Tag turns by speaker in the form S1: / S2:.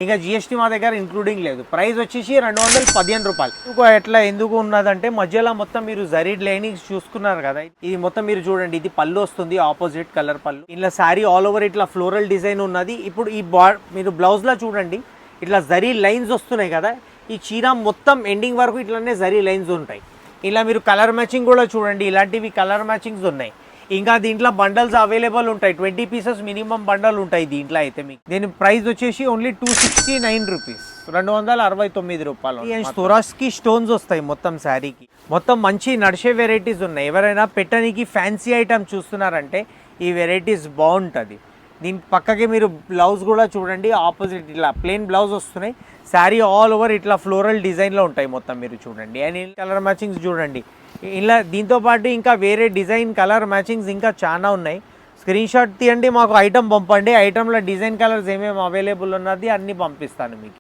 S1: ఇంకా జిఎస్టీ మా దగ్గర ఇంక్లూడింగ్ లేదు. ప్రైస్ వచ్చేసి 215 రూపాయలు. ఎట్లా ఎందుకు ఉన్నదంటే మధ్యలో మొత్తం మీరు జరీ లైనింగ్స్ చూసుకున్నారు కదా, ఇది మొత్తం మీరు చూడండి, ఇది పళ్ళు వస్తుంది, ఆపోజిట్ కలర్ పళ్ళు. ఇలా శారీ ఆల్ ఓవర్ ఇట్లా ఫ్లోరల్ డిజైన్ ఉన్నది. ఇప్పుడు ఈ మీరు బ్లౌజ్ లా చూడండి, ఇట్లా జరీ లైన్స్ వస్తున్నాయి కదా, ఈ చీర మొత్తం ఎండింగ్ వరకు ఇట్లానే జరీ లైన్స్ ఉంటాయి. ఇలా మీరు కలర్ మ్యాచింగ్ కూడా చూడండి, ఇలాంటివి కలర్ మ్యాచింగ్స్ ఉన్నాయి. ఇంకా దీంట్లో బండల్స్ అవైలబుల్ ఉంటాయి, 20 పీసెస్ మినిమం బండల్ ఉంటాయి దీంట్లో. అయితే మీకు దీని ప్రైస్ వచ్చేసి ఓన్లీ 269 రూపీస్, 269 రూపాయలు. స్టోరాస్కి స్టోన్స్ వస్తాయి మొత్తం శారీకి. మొత్తం మంచి నడిచే వెరైటీస్ ఉన్నాయి. ఎవరైనా పెట్టడానికి ఫ్యాన్సీ ఐటమ్ చూస్తున్నారంటే ఈ వెరైటీస్ బాగుంటుంది. దీని పక్కకి మీరు బ్లౌజ్ కూడా చూడండి, ఆపోజిట్ ఇట్లా ప్లెయిన్ బ్లౌజ్ వస్తున్నాయి. శారీ ఆల్ ఓవర్ ఇట్లా ఫ్లోరల్ డిజైన్లో ఉంటాయి మొత్తం మీరు చూడండి. అండ్ కలర్ మ్యాచింగ్స్ చూడండి, ఇలా దీంతో పాటు ఇంకా వేరే డిజైన్ కలర్ మ్యాచింగ్స్ ఇంకా చాలా ఉన్నాయి. స్క్రీన్ షాట్ తీయండి, మాకు ఐటమ్ పంపండి. ఐటమ్లో డిజైన్ కలర్స్ ఏమేమి అవైలబుల్ ఉన్నది అన్నీ పంపిస్తాను మీకు.